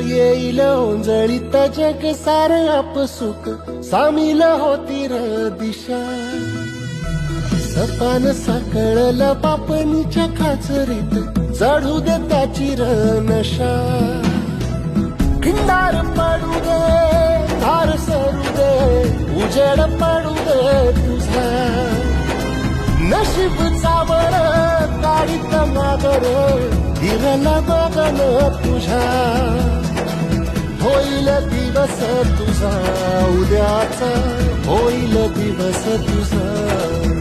येईल ओंजळीत जग सार आपसुक सामील होती र दिशा सपान साकळला पापणीच्या खाचरीत चढू दे त्याची र नशा खिंडार पडू दे धार सरू दे उजेड पडू दे तुझा नशीब चावळ काढीत मागर हिरला बघन तुझ्या होईल दिवस तुझा उद्याचा होईल दिवस तुझा